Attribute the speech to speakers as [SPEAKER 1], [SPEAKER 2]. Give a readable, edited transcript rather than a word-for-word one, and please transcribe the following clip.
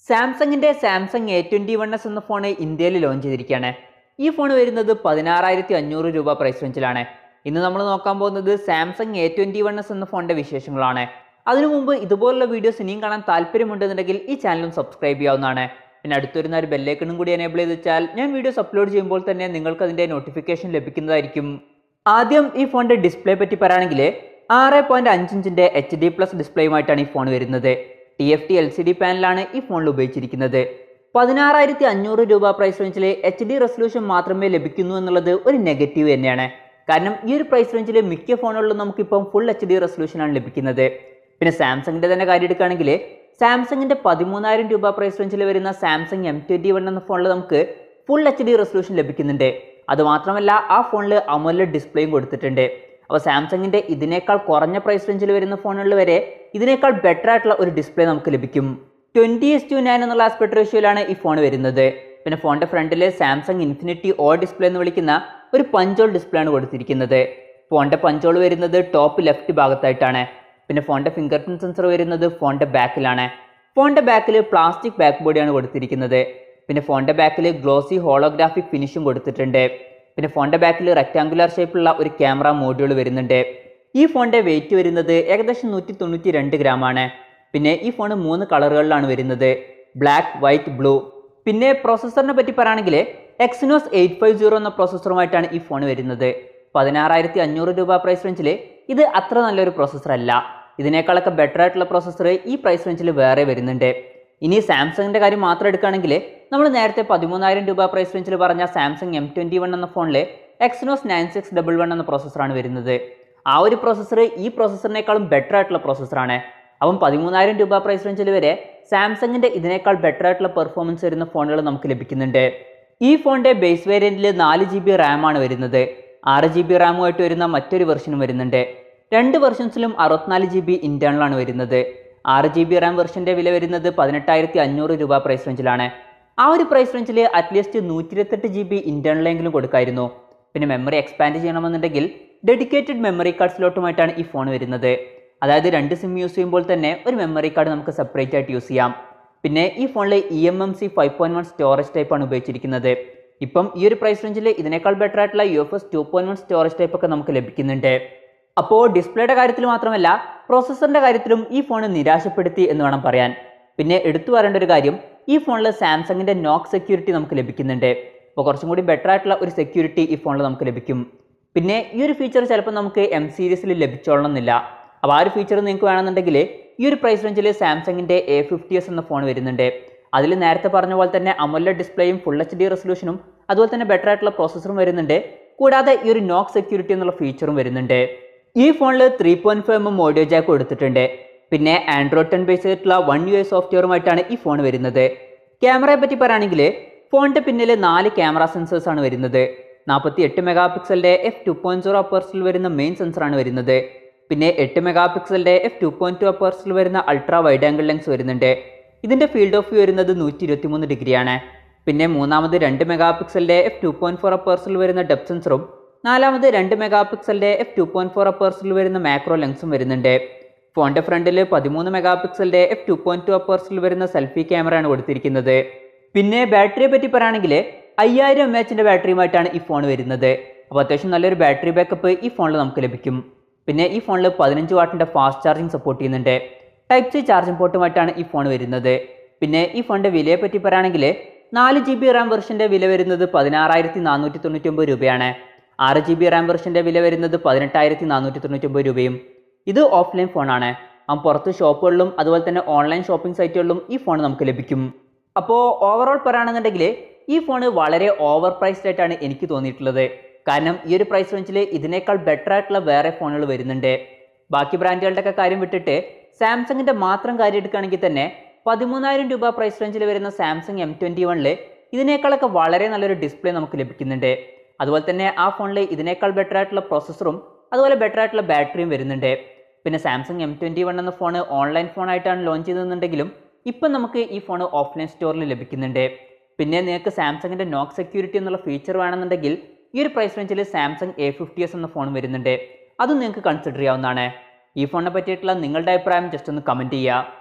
[SPEAKER 1] സാംസങ്ങിന്റെ Samsung A21s എന്ന phone ഇന്ത്യയിൽ ലോഞ്ച് ചെയ്തിരിക്കുകയാണ്. ഈ ഫോൺ വരുന്നത് 16,500 രൂപ പ്രൈസ് റേഞ്ചിലാണ്. ഇന്ന് നമ്മൾ നോക്കാൻ പോകുന്നത് സാംസങ് A21s എന്ന ഫോണിന്റെ വിശേഷങ്ങളാണ്. അതിനു മുമ്പ് ഇതുപോലുള്ള വീഡിയോസ് ഇനിയും കാണാൻ താല്പര്യമുണ്ടെന്നുണ്ടെങ്കിൽ ഈ ചാനലും സബ്സ്ക്രൈബ് ചെയ്യാവുന്നതാണ്. പിന്നെ അടുത്തൊരുന്ന ഒരു ബെല്ലൈക്കണും കൂടി എനേബിൾ ചെയ്ത് വെച്ചാൽ ഞാൻ വീഡിയോസ് അപ്ലോഡ് ചെയ്യുമ്പോൾ തന്നെ നിങ്ങൾക്ക് അതിന്റെ നോട്ടിഫിക്കേഷൻ ലഭിക്കുന്നതായിരിക്കും. ആദ്യം ഈ ഫോണിന്റെ ഡിസ്പ്ലേ പറ്റി പറയുകയാണെങ്കിൽ 6.5 ഇഞ്ചിന്റെ HD+ ഡിസ്പ്ലേയുമായിട്ടാണ് ഈ ഫോൺ വരുന്നത്. TFT LCD പാനലാണ് ഈ ഫോണിൽ ഉപയോഗിച്ചിരിക്കുന്നത്. 16,500 രൂപ പ്രൈസ് റേഞ്ചിൽ HD റെസൊല്യൂഷൻ മാത്രമേ ലഭിക്കുന്നു എന്നുള്ളത് ഒരു നെഗറ്റീവ് തന്നെയാണ്. കാരണം ഈ ഒരു പ്രൈസ് റേഞ്ചിൽ മിക്ക ഫോണുകളിലും നമുക്കിപ്പം ഫുൾ HD റെസൊല്യൂഷൻ ആണ് ലഭിക്കുന്നത്. പിന്നെ സാംസങ്ങിന്റെ തന്നെ കാര്യം എടുക്കുകയാണെങ്കിൽ സാംസങ്ങിന്റെ 13,000 രൂപ പ്രൈസ് റേഞ്ചിൽ വരുന്ന സാംസങ് M21 എന്ന ഫോണിൽ നമുക്ക് ഫുൾ HD റെസൊല്യൂഷൻ ലഭിക്കുന്നുണ്ട്. അതുമാത്രമല്ല ആ ഫോണിൽ AMOLED ഡിസ്പ്ലേയും കൊടുത്തിട്ടുണ്ട്. അപ്പോൾ സാംസങ്ങിന്റെ ഇതിനേക്കാൾ കുറഞ്ഞ പ്രൈസ് റേഞ്ചിൽ വരുന്ന ഫോണുകളിൽ വരെ ഇതിനേക്കാൾ ബെറ്റർ ആയിട്ടുള്ള ഒരു ഡിസ്പ്ലേ നമുക്ക് ലഭിക്കും. 20:9 എന്നുള്ള ആസ്പെക്ട് റേഷ്യോയിലാണ് ഈ ഫോൺ വരുന്നത്. പിന്നെ ഫോണിന്റെ ഫ്രണ്ടിൽ സാംസങ് ഇൻഫിനിറ്റി ഓ ഡിസ്പ്ലേ എന്ന് വിളിക്കുന്ന ഒരു പഞ്ചോൾ ഡിസ്പ്ലേ ആണ് കൊടുത്തിരിക്കുന്നത്. ഫോണിന്റെ പഞ്ചോൾ വരുന്നത് ടോപ്പ് ലെഫ്റ്റ് ഭാഗത്തായിട്ടാണ്. പിന്നെ ഫോണിന്റെ ഫിംഗർ പ്രിന്റ് സെൻസർ വരുന്നത് ഫോണിന്റെ ബാക്കിലാണ്. ഫോണിന്റെ ബാക്കിൽ പ്ലാസ്റ്റിക് ബാക്ക് ബോഡിയാണ് കൊടുത്തിരിക്കുന്നത്. പിന്നെ ഫോണിന്റെ ബാക്കിൽ ഗ്ലോസി ഹോളോഗ്രാഫിക് ഫിനിഷും കൊടുത്തിട്ടുണ്ട്. പിന്നെ ഫോണിന്റെ ബാക്കിൽ റെക്ടാങ്കുലർ ഷേപ്പുള്ള ഒരു ക്യാമറ മോഡ്യൂൾ വരുന്നുണ്ട്. ഈ ഫോണിന്റെ വെയിറ്റ് വരുന്നത് ഏകദേശം 192 ഗ്രാം ആണ്. പിന്നെ ഈ ഫോൺ 3 കളറുകളിലാണ് വരുന്നത്, ബ്ലാക്ക്, വൈറ്റ്, ബ്ലൂ. പിന്നെ പ്രോസസ്സറിനെ പറ്റി പറയുകയാണെങ്കിൽ Exynos 850 എന്ന പ്രോസസ്സറുമായിട്ടാണ് ഈ ഫോൺ വരുന്നത്. 16,500 രൂപ പ്രൈസ് റേഞ്ചിൽ ഇത് അത്ര നല്ലൊരു പ്രോസസ്സർ അല്ല. ഇതിനേക്കാളൊക്കെ ബെറ്റർ ആയിട്ടുള്ള പ്രോസസ്സർ ഈ പ്രൈസ് റേഞ്ചിൽ വേറെ വരുന്നുണ്ട്. ഇനി സാംസങ്ങിന്റെ കാര്യം മാത്രം എടുക്കുകയാണെങ്കിൽ നമ്മൾ നേരത്തെ 13,000 രൂപ പ്രൈസ് റേഞ്ചിൽ പറഞ്ഞ സാംസങ് M21 എന്ന ഫോണിൽ Exynos 9611 എന്ന പ്രോസസ്സറാണ് വരുന്നത്. ആ ഒരു പ്രോസസ്സർ ഈ പ്രോസസ്സറിനേക്കാളും ബെറ്റർ ആയിട്ടുള്ള പ്രോസസ്സറാണ്. അപ്പം 13,000 രൂപ പ്രൈസ് റേഞ്ചിൽ വരെ സാംസങ്ങിന്റെ ഇതിനേക്കാൾ ബെറ്റർ ആയിട്ടുള്ള പെർഫോമൻസ് വരുന്ന ഫോണുകൾ നമുക്ക് ലഭിക്കുന്നുണ്ട്. ഈ ഫോണിന്റെ ബേസ് വേരിയന്റിൽ 4GB റാം ആണ് വരുന്നത്. 6GB റാമുമായിട്ട് വരുന്ന മറ്റൊരു വെർഷനും വരുന്നുണ്ട്. രണ്ട് വെർഷൻസിലും 64GB ഇന്റേണൽ ആണ് വരുന്നത്. 6GB റാം വെർഷന്റെ വില വരുന്നത് 18,500 രൂപ പ്രൈസ് റേഞ്ചിലാണ്. ആ ഒരു പ്രൈസ് റേഞ്ചിൽ അറ്റ്ലീസ്റ്റ് 128GB ഇന്റേണലെങ്കിലും കൊടുക്കായിരുന്നു. പിന്നെ മെമ്മറി എക്സ്പാൻഡ് ചെയ്യണമെന്നുണ്ടെങ്കിൽ ഡെഡിക്കേറ്റഡ് മെമ്മറി കാർഡ് സ്ലോട്ടുമായിട്ടാണ് ഈ ഫോൺ വരുന്നത്. അതായത് 2 സിം യൂസ് ചെയ്യുമ്പോൾ തന്നെ ഒരു മെമ്മറി കാർഡ് നമുക്ക് സെപ്പറേറ്റ് ആയിട്ട് യൂസ് ചെയ്യാം. പിന്നെ ഈ ഫോണിൽ eMMC 5.1 സ്റ്റോറേജ് ടൈപ്പാണ് ഉപയോഗിച്ചിരിക്കുന്നത്. ഇപ്പം ഈ ഒരു പ്രൈസ് റേഞ്ചിൽ ഇതിനേക്കാൾ ബെറ്റർ ആയിട്ടുള്ള UFS 2.1 സ്റ്റോറേജ് ടൈപ്പ് ഒക്കെ നമുക്ക് ലഭിക്കുന്നുണ്ട്. അപ്പോൾ ഡിസ്പ്ലേയുടെ കാര്യത്തിൽ മാത്രമല്ല പ്രോസസ്സറിന്റെ കാര്യത്തിലും ഈ ഫോൺ നിരാശപ്പെടുത്തി എന്ന് വേണം പറയാൻ. പിന്നെ എടുത്തു പറയേണ്ട ഒരു കാര്യം, ഈ ഫോണിൽ സാംസങ്ങിന്റെ നോക്ക് സെക്യൂരിറ്റി നമുക്ക് ലഭിക്കുന്നുണ്ട്. അപ്പോൾ കുറച്ചും കൂടി ബെറ്റർ ആയിട്ടുള്ള ഒരു സെക്യൂരിറ്റി ഈ ഫോണിൽ നമുക്ക് ലഭിക്കും. പിന്നെ ഈ ഒരു ഫീച്ചർ ചിലപ്പോൾ നമുക്ക് M സീരീസിൽ ലഭിച്ചോളണമെന്നില്ല. അപ്പോൾ ആ ഒരു ഫീച്ചർ നിങ്ങൾക്ക് വേണമെന്നുണ്ടെങ്കിൽ ഈ ഒരു പ്രൈസ് റേഞ്ചിൽ സാംസങ്ങിന്റെ A50s എന്ന ഫോൺ വരുന്നുണ്ട്. അതിൽ നേരത്തെ പറഞ്ഞ പോലെ തന്നെ AMOLED ഡിസ്പ്ലേയും ഫുൾ HD റെസൊല്യൂഷനും അതുപോലെ തന്നെ ബെറ്റർ ആയിട്ടുള്ള പ്രോസസ്സറും വരുന്നുണ്ട്. കൂടാതെ ഈ ഒരു നോക്ക് സെക്യൂരിറ്റി എന്നുള്ള ഫീച്ചറും വരുന്നുണ്ട്. ഈ ഫോണിൽ 3.5mm ഓഡിയോ ജാക്ക് കൊടുത്തിട്ടുണ്ട്. പിന്നെ Android 10 ബേസ് ആയിട്ടുള്ള One UI സോഫ്റ്റ്വെയറുമായിട്ടാണ് ഈ ഫോൺ വരുന്നത്. ക്യാമറയെ പറ്റി പറയുകയാണെങ്കിൽ ഫോണിന്റെ പിന്നിൽ 4 ക്യാമറ സെൻസേഴ്സ് ആണ് വരുന്നത്. 48 മെഗാപിക്സലിന്റെ f2.0 അപ്പേഴ്സിൽ വരുന്ന മെയിൻ സെൻസറാണ് വരുന്നത്. പിന്നെ 8 മെഗാപിക്സലിന്റെ f2.2 അപ്പേഴ്സിൽ വരുന്ന അൾട്രാ വൈഡ് ആംഗിൾ ലെൻസ് വരുന്നുണ്ട്. ഇതിന്റെ ഫീൽഡ് ഓഫ് വ്യൂ വരുന്നത് 123 ഡിഗ്രിയാണ്. പിന്നെ മൂന്നാമത് 2 മെഗാപിക്സലിന്റെ f2.4 അപ്പേഴ്സിൽ വരുന്ന ഡെപ്ത് സെൻസറും 4ാമത് 2 മെഗാപിക്സലിന്റെ f2.4 അപ്പേഴ്സിൽ വരുന്ന മാക്രോ ലെൻസും വരുന്നുണ്ട്. ഫോണിന്റെ ഫ്രണ്ടിൽ 13 മെഗാപിക്സലിന്റെ f2.2 അപ്പേഴ്സിൽ വരുന്ന സെൽഫി ക്യാമറയാണ് കൊടുത്തിരിക്കുന്നത്. പിന്നെ ബാറ്ററിയെ പറ്റി പറയുകയാണെങ്കിൽ 5000 mAh ബാറ്ററിയുമായിട്ടാണ് ഈ ഫോൺ വരുന്നത്. അപ്പോൾ അത്യാവശ്യം നല്ലൊരു ബാറ്ററി ബാക്കപ്പ് ഈ ഫോണിൽ നമുക്ക് ലഭിക്കും. പിന്നെ ഈ ഫോണിൽ 15 വാട്ടിന്റെ ഫാസ്റ്റ് ചാർജിങ് സപ്പോർട്ട് ചെയ്യുന്നുണ്ട്. Type-C ചാർജിംഗ് പോർട്ടുമായിട്ടാണ് ഈ ഫോൺ വരുന്നത്. പിന്നെ ഈ ഫോണിന്റെ വിലയെ പറ്റി പറയുകയാണെങ്കിൽ 4GB റാം വെർഷന്റെ വില വരുന്നത് 16,499 രൂപയാണ്. 6GB റാം വെർഷന്റെ വില വരുന്നത് 18,499 രൂപയും. ഇത് ഓഫ്ലൈൻ ഫോണാണ്. പുറത്ത് ഷോപ്പുകളിലും അതുപോലെ തന്നെ ഓൺലൈൻ ഷോപ്പിംഗ് സൈറ്റുകളിലും ഈ ഫോൺ നമുക്ക് ലഭിക്കും. അപ്പോൾ ഓവറോൾ പറയുകയാണെന്നുണ്ടെങ്കിൽ ഈ ഫോൺ വളരെ ഓവർ പ്രൈസ്ഡ് ആയിട്ടാണ് എനിക്ക് തോന്നിയിട്ടുള്ളത്. കാരണം ഈ ഒരു പ്രൈസ് റേഞ്ചിൽ ഇതിനേക്കാൾ ബെറ്റർ ആയിട്ടുള്ള വേറെ ഫോണുകൾ വരുന്നുണ്ട്. ബാക്കി ബ്രാൻഡുകളുടെ ഒക്കെ കാര്യം വിട്ടിട്ട് സാംസങ്ങിന്റെ മാത്രം കാര്യം എടുക്കുകയാണെങ്കിൽ തന്നെ 13,000 രൂപ പ്രൈസ് റേഞ്ചിൽ വരുന്ന സാംസങ് M21 ഇതിനേക്കാളൊക്കെ വളരെ നല്ലൊരു ഡിസ്പ്ലേ നമുക്ക് ലഭിക്കുന്നുണ്ട്. അതുപോലെ തന്നെ ആ ഫോണിൽ ഇതിനേക്കാൾ ബെറ്റർ ആയിട്ടുള്ള പ്രോസസ്സറും അതുപോലെ ബെറ്റർ ആയിട്ടുള്ള ബാറ്ററിയും വരുന്നുണ്ട്. പിന്നെ സാംസങ് M21 എന്ന ഫോൺ ഓൺലൈൻ ഫോണായിട്ടാണ് ലോഞ്ച് ചെയ്തതെന്നുണ്ടെങ്കിലും ഇപ്പം നമുക്ക് ഈ ഫോൺ ഓഫ്ലൈൻ സ്റ്റോറിൽ ലഭിക്കുന്നുണ്ട്. പിന്നെ നിങ്ങൾക്ക് സാംസങ്ങിന്റെ നോക്ക് സെക്യൂരിറ്റി എന്നുള്ള ഫീച്ചർ വേണമെന്നുണ്ടെങ്കിൽ ഈ ഒരു പ്രൈസ് റേഞ്ചിൽ സാംസങ് A50s എന്ന ഫോൺ വരുന്നുണ്ട്. അതും നിങ്ങൾക്ക് കൺസിഡർ ചെയ്യാവുന്നതാണ്. ഈ ഫോണിനെ പറ്റിയിട്ടുള്ള നിങ്ങളുടെ അഭിപ്രായം ജസ്റ്റ് ഒന്ന് കമൻറ്റ് ചെയ്യുക.